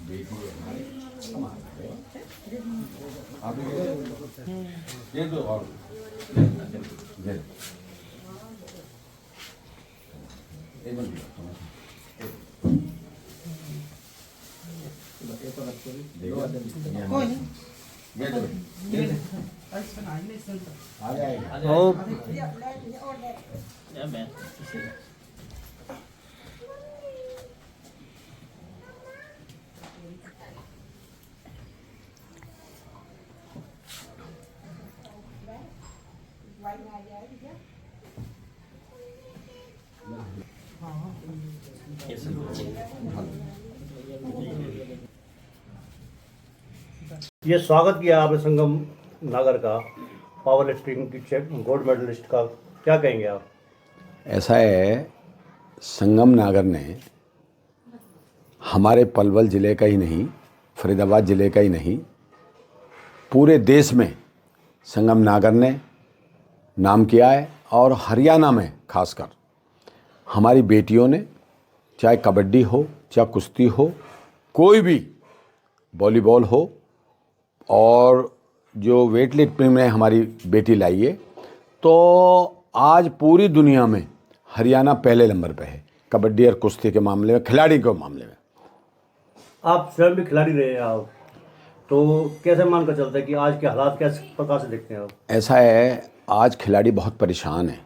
बेटी हमारे कमा रहे हो। आप ये दो और ये एक बन गया आ जाएगा। ये स्वागत किया आपने संगम नागर का, पावर लिफ्टिंग की गोल्ड मेडलिस्ट का, क्या कहेंगे आप? ऐसा है, संगम नागर ने हमारे पलवल ज़िले का ही नहीं, फरीदाबाद ज़िले का ही नहीं, पूरे देश में संगम नागर ने नाम किया है। और हरियाणा में खासकर हमारी बेटियों ने, चाहे कबड्डी हो, चाहे कुश्ती हो, कोई भी, वॉलीबॉल हो, और जो वेट लिफ्टिंग में हमारी बेटी लाई है, तो आज पूरी दुनिया में हरियाणा पहले नंबर पे है कबड्डी और कुश्ती के मामले में, खिलाड़ी के मामले में। आप स्वयं भी खिलाड़ी रहे हैं आप, तो कैसे मानकर चलते हैं कि आज के हालात किस प्रकार से देखते हैं आप? ऐसा है, आज खिलाड़ी बहुत परेशान हैं,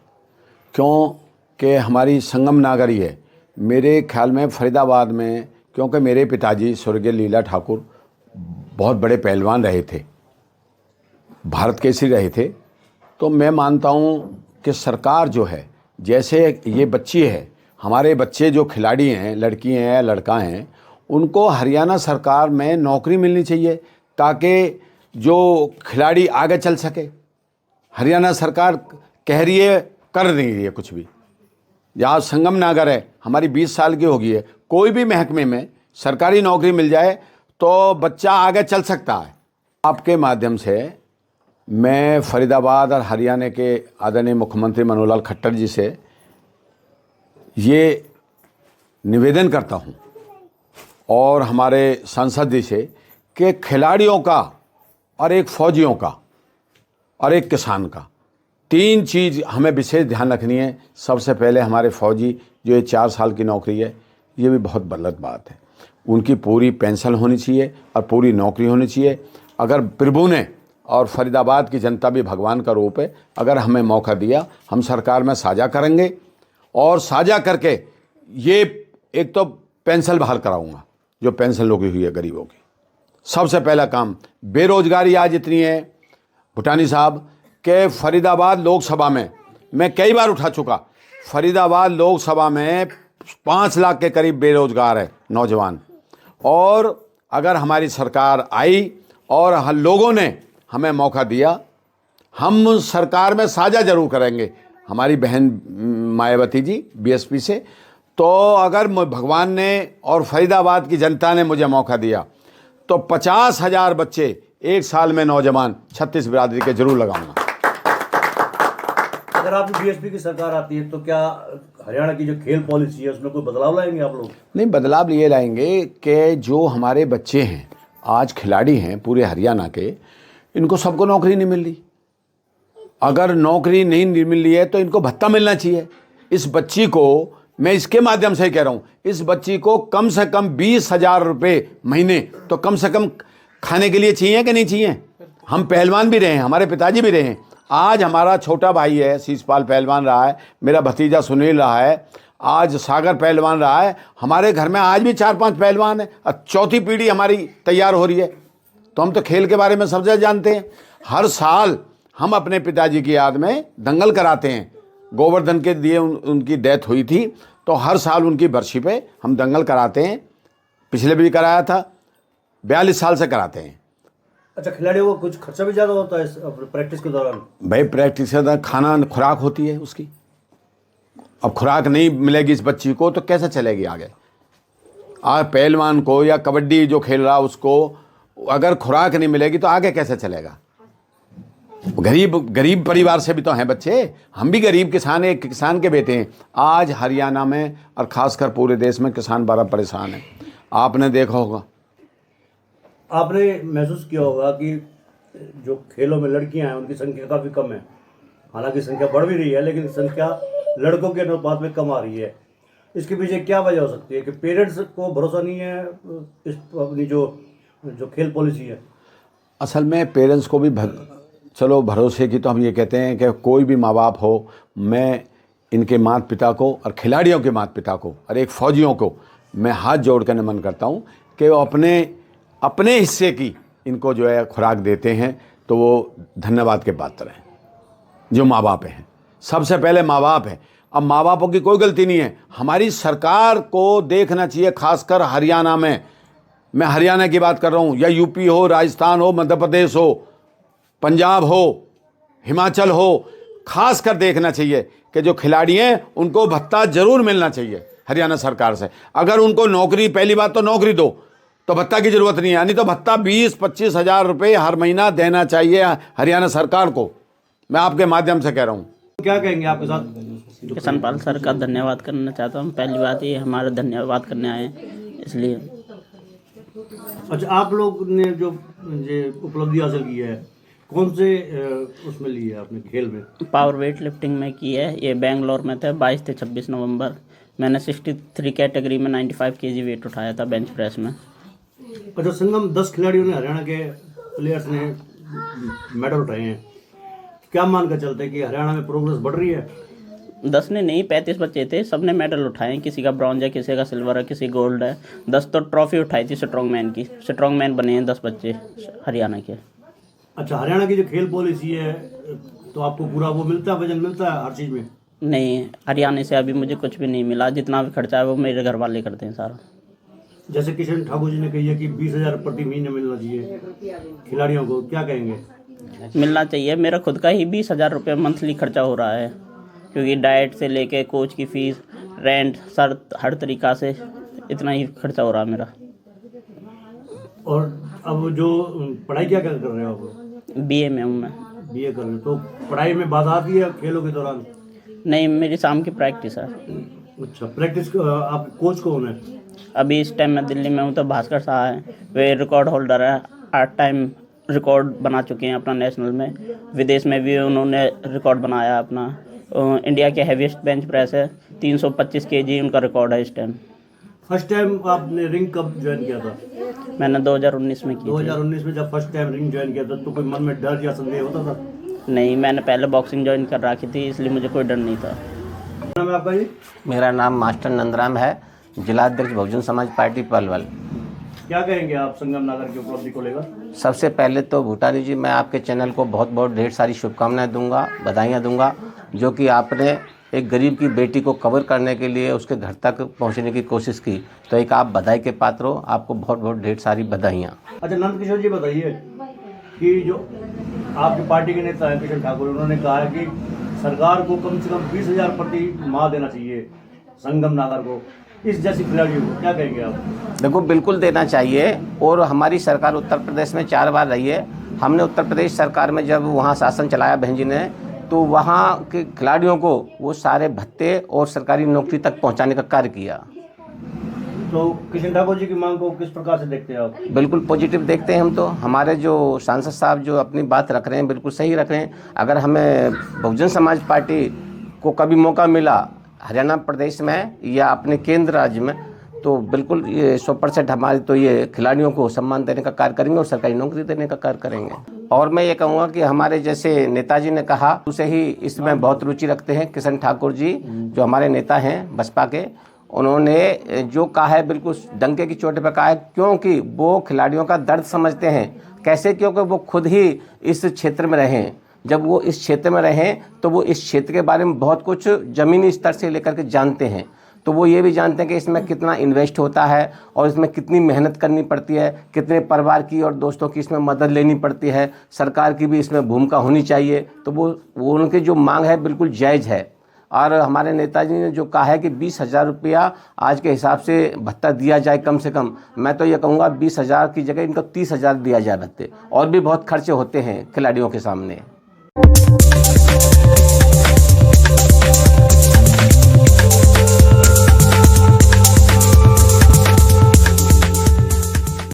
क्योंकि हमारी संगम नागर ही है। मेरे ख्याल में फरीदाबाद में, क्योंकि मेरे पिताजी स्वर्गीय लीला ठाकुर बहुत बड़े पहलवान रहे थे, भारत केसरी रहे थे, तो मैं मानता हूँ कि सरकार जो है, जैसे ये बच्ची है, हमारे बच्चे जो खिलाड़ी हैं, लड़की हैं या लड़का हैं, उनको हरियाणा सरकार में नौकरी मिलनी चाहिए ताकि जो खिलाड़ी आगे चल सके। हरियाणा सरकार कह रही है, कर नहीं रही है कुछ भी। जहाँ संगम नागर है, हमारी 20 साल की हो गई है, कोई भी महकमे में सरकारी नौकरी मिल जाए तो बच्चा आगे चल सकता है। आपके माध्यम से मैं फरीदाबाद और हरियाणा के आदरणीय मुख्यमंत्री मनोहर लाल खट्टर जी से ये निवेदन करता हूँ, और हमारे सांसद जी से, कि खिलाड़ियों का और एक फौजियों का और एक किसान का, 3 चीज़ हमें विशेष ध्यान रखनी है। सबसे पहले हमारे फौजी जो ये 4 साल की नौकरी है, ये भी बहुत गलत बात है। उनकी पूरी पेंशन होनी चाहिए और पूरी नौकरी होनी चाहिए। अगर प्रभु ने और फरीदाबाद की जनता भी भगवान का रूप है, अगर हमें मौका दिया, हम सरकार में साझा करेंगे, और साझा करके ये एक तो पेंशन बहाल कराऊंगा जो पेंशन लोगी हुई है गरीबों की। सबसे पहला काम, बेरोजगारी आज इतनी है भूटानी साहब के फरीदाबाद लोकसभा में मैं कई बार उठा चुका, फरीदाबाद लोकसभा में 5 लाख के करीब बेरोजगार है नौजवान। और अगर हमारी सरकार आई और लोगों ने हमें मौका दिया, हम सरकार में साझा जरूर करेंगे हमारी बहन मायावती जी बीएसपी से। तो अगर भगवान ने और फरीदाबाद की जनता ने मुझे मौका दिया तो 50,000 बच्चे एक साल में नौजवान 36 बिरादरी के जरूर लगाऊंगा। अगर आपकी बीएसपी की सरकार आती है तो क्या हरियाणा की जो खेल पॉलिसी है उसमें कोई बदलाव लाएंगे आप लोग? नहीं, बदलाव ये लाएंगे कि जो हमारे बच्चे हैं, आज खिलाड़ी हैं पूरे हरियाणा के, इनको सबको नौकरी नहीं मिल रही। अगर नौकरी नहीं मिल रही है तो इनको भत्ता मिलना चाहिए। इस बच्ची को मैं इसके माध्यम से कह रहा हूँ, इस बच्ची को कम से कम 20,000 रुपये महीने तो कम से कम खाने के लिए चाहिए कि नहीं चाहिए? हम पहलवान भी रहे हैं, हमारे पिताजी भी रहे हैं। आज हमारा छोटा भाई है शीशपाल पहलवान रहा है, मेरा भतीजा सुनील रहा है, आज सागर पहलवान रहा है। हमारे घर में आज भी 4-5 पहलवान हैं और चौथी पीढ़ी हमारी तैयार हो रही है। तो हम तो खेल के बारे में सब जानते हैं। हर साल हम अपने पिताजी की याद में दंगल कराते हैं। गोवर्धन के दिए उनकी डेथ हुई थी, तो हर साल उनकी बरसी पे हम दंगल कराते हैं। पिछले भी कराया था, 42 साल से कराते हैं। अच्छा, खिलाड़ियों को कुछ खर्चा भी ज़्यादा होता है प्रैक्टिस के दौरान? भाई प्रैक्टिस के दौरान खाना खुराक होती है उसकी। अब खुराक नहीं मिलेगी इस बच्ची को तो कैसे चलेगी आगे? आज पहलवान को या कबड्डी जो खेल रहा उसको अगर खुराक नहीं मिलेगी तो आगे कैसे चलेगा? गरीब परिवार से भी तो हैं बच्चे, हम भी गरीब किसान, एक किसान के बेटे हैं। आज हरियाणा में और ख़ासकर पूरे देश में किसान बड़ा परेशान है। आपने देखा होगा आपने महसूस किया होगा कि जो खेलों में लड़कियां हैं उनकी संख्या काफ़ी कम है, हालांकि संख्या बढ़ भी रही है लेकिन संख्या लड़कों के अनुपात में कम आ रही है। इसके पीछे क्या वजह हो सकती है कि पेरेंट्स को भरोसा नहीं है इस अपनी जो खेल पॉलिसी है? असल में पेरेंट्स को भी चलो भरोसे की तो हम ये कहते हैं कि कोई भी माँ बाप हो, मैं इनके माता पिता को और खिलाड़ियों के माता पिता को और एक फ़ौजियों को मैं हाथ जोड़ कर नमन करता हूँ कि वो अपने हिस्से की इनको जो है खुराक देते हैं, तो वो धन्यवाद के पात्र हैं जो माँ बाप हैं। सबसे पहले माँ बाप हैं। अब माँ बापों की कोई गलती नहीं है, हमारी सरकार को देखना चाहिए, खासकर हरियाणा में, मैं हरियाणा की बात कर रहा हूँ, या यूपी हो, राजस्थान हो, मध्य प्रदेश हो, पंजाब हो, हिमाचल हो, खास कर देखना चाहिए कि जो खिलाड़ी हैं उनको भत्ता जरूर मिलना चाहिए हरियाणा सरकार से। अगर उनको नौकरी, पहली बात तो नौकरी दो तो भत्ता की जरूरत नहीं है, यानी तो भत्ता 20-25 हज़ार रुपये हर महीना देना चाहिए हरियाणा सरकार को, मैं आपके माध्यम से कह रहा हूँ। क्या कहेंगे आपके साथ? किशन पाल सर का धन्यवाद करना चाहता हूँ। पहली बात ये हमारा धन्यवाद करने आए इसलिए। अच्छा, आप लोग ने जो उपलब्धि हासिल की है कौन से उसमें ली है आपने खेल में? पावर वेट लिफ्टिंग में की है, ये बेंगलोर में थे 22 से 26 नवंबर। मैंने 63 कैटेगरी में 95 केजी वेट उठाया था बेंच प्रेस में। अच्छा, संगम 10 खिलाड़ियों ने, हरियाणा के प्लेयर्स ने मेडल उठाए हैं, क्या मान कर चलते हैं कि हरियाणा में प्रोग्रेस बढ़ रही है? 10 ने नहीं, 35 बच्चे थे, सबने मेडल उठाए, किसी का ब्रॉन्ज है, किसी का सिल्वर है, किसी गोल्ड है। 10 तो ट्रॉफी उठाई थी स्ट्रॉन्ग मैन की, स्ट्रॉन्ग मैन बने हैं 10 बच्चे हरियाणा के। अच्छा, हरियाणा की जो खेल पॉलिसी है तो आपको पूरा वो मिलता है, वजन मिलता है हर चीज़ में? नहीं, हरियाणा से अभी मुझे कुछ भी नहीं मिला, जितना भी खर्चा है वो मेरे घर वाले करते हैं सारा। जैसे किशन ठाकुर जी ने कही है कि 20,000 प्रति महीने मिलना चाहिए खिलाड़ियों को, क्या कहेंगे? मिलना चाहिए। मेरा खुद का ही 20,000 रुपये मंथली खर्चा हो रहा है, क्योंकि डाइट से लेके कोच की फीस, रेंट, सर हर तरीक़ा से इतना ही खर्चा हो रहा है मेरा। और अब जो पढ़ाई क्या कर रहे हो आप? BA में हूँ मैं। BA कर रहे हो, तो पढ़ाई में बाधा आती है खेलों के दौरान? नहीं, मेरी शाम की प्रैक्टिस है। अच्छा, प्रैक्टिस आप कोच कौन है? अभी इस टाइम मैं दिल्ली में हूँ तो भास्कर शाह है, वे रिकॉर्ड होल्डर है, 8 टाइम रिकॉर्ड बना चुके हैं अपना नेशनल में। विदेश में भी उन्होंने रिकॉर्ड बनाया अपना। इंडिया के हैवीएस्ट बेंच प्रेस है, 325 kg उनका रिकॉर्ड है इस टाइम। फर्स्ट टाइम आपने रिंग कब ज्वाइन किया था? मैंने 2019 में की थी। 2019 में जब फर्स्ट टाइम रिंग ज्वाइन किया था तो कोई मन में डर या संदेह होता था? नहीं, मैंने पहले बॉक्सिंग ज्वाइन कर रखी थी, इसलिए मुझे कोई डर नहीं था। नाम है आपका जी? मेरा नाम मास्टर नंदराम है, जिलाध्यक्ष बहुजन समाज पार्टी पलवल। क्या कहेंगे आप संगम नागर की उपलब्धि को लेकर? सबसे पहले तो भूटानी जी, मैं आपके चैनल को बहुत बहुत ढेर सारी शुभकामनाएं दूंगा, बधाइयाँ दूंगा, जो कि आपने एक गरीब की बेटी को कवर करने के लिए उसके घर तक पहुंचने की कोशिश की, तो एक आप बधाई के पात्र हो, आपको बहुत बहुत ढेर सारी बधाइयाँ। अच्छा, नंद किशोर जी बताइए कि जो आपकी पार्टी के नेता हैं किशन ठाकुर, उन्होंने कहा है कि सरकार को कम से कम 20,000 प्रति माह देना चाहिए संगम नागर को, इस जैसी खिलाड़ियों को, क्या कहेंगे आप? देखो, बिल्कुल देना चाहिए, और हमारी सरकार उत्तर प्रदेश में 4 बार रही है। हमने उत्तर प्रदेश सरकार में जब वहाँ शासन चलाया बहन जी ने, तो वहाँ के खिलाड़ियों को वो सारे भत्ते और सरकारी नौकरी तक पहुँचाने का कार्य किया। तो किशन ठाकुर जी की मांग को किस प्रकार से देखते हैं आप? बिल्कुल पॉजिटिव देखते हैं हम तो। हमारे जो सांसद साहब जो अपनी बात रख रहे हैं बिल्कुल सही रख रहे हैं। अगर हमें बहुजन समाज पार्टी को कभी मौका मिला हरियाणा प्रदेश में या अपने केंद्र राज्य में, तो बिल्कुल ये 100% हमारे तो ये खिलाड़ियों को सम्मान देने का कार्य करेंगे और सरकारी नौकरी देने का कार्य करेंगे। और मैं ये कहूँगा कि हमारे जैसे नेताजी ने कहा, उसे ही इसमें बहुत रुचि रखते हैं किशन ठाकुर जी, जो हमारे नेता हैं बसपा के। उन्होंने जो कहा है बिल्कुल डंके की चोट पर कहा है, क्योंकि वो खिलाड़ियों का दर्द समझते हैं। कैसे? क्योंकि वो खुद ही इस क्षेत्र में रहे। जब वो इस क्षेत्र में रहें तो वो इस क्षेत्र के बारे में बहुत कुछ ज़मीनी स्तर से लेकर के जानते हैं। तो वो ये भी जानते हैं कि इसमें कितना इन्वेस्ट होता है और इसमें कितनी मेहनत करनी पड़ती है, कितने परिवार की और दोस्तों की इसमें मदद लेनी पड़ती है, सरकार की भी इसमें भूमिका होनी चाहिए। तो वो उनकी जो मांग है बिल्कुल जायज़ है। और हमारे नेताजी ने जो कहा है कि 20,000 रुपया आज के हिसाब से भत्ता दिया जाए कम से कम, मैं तो ये कहूँगा 20,000 की जगह इनको 30,000 दिया जाए भत्ते। और भी बहुत खर्चे होते हैं खिलाड़ियों के सामने।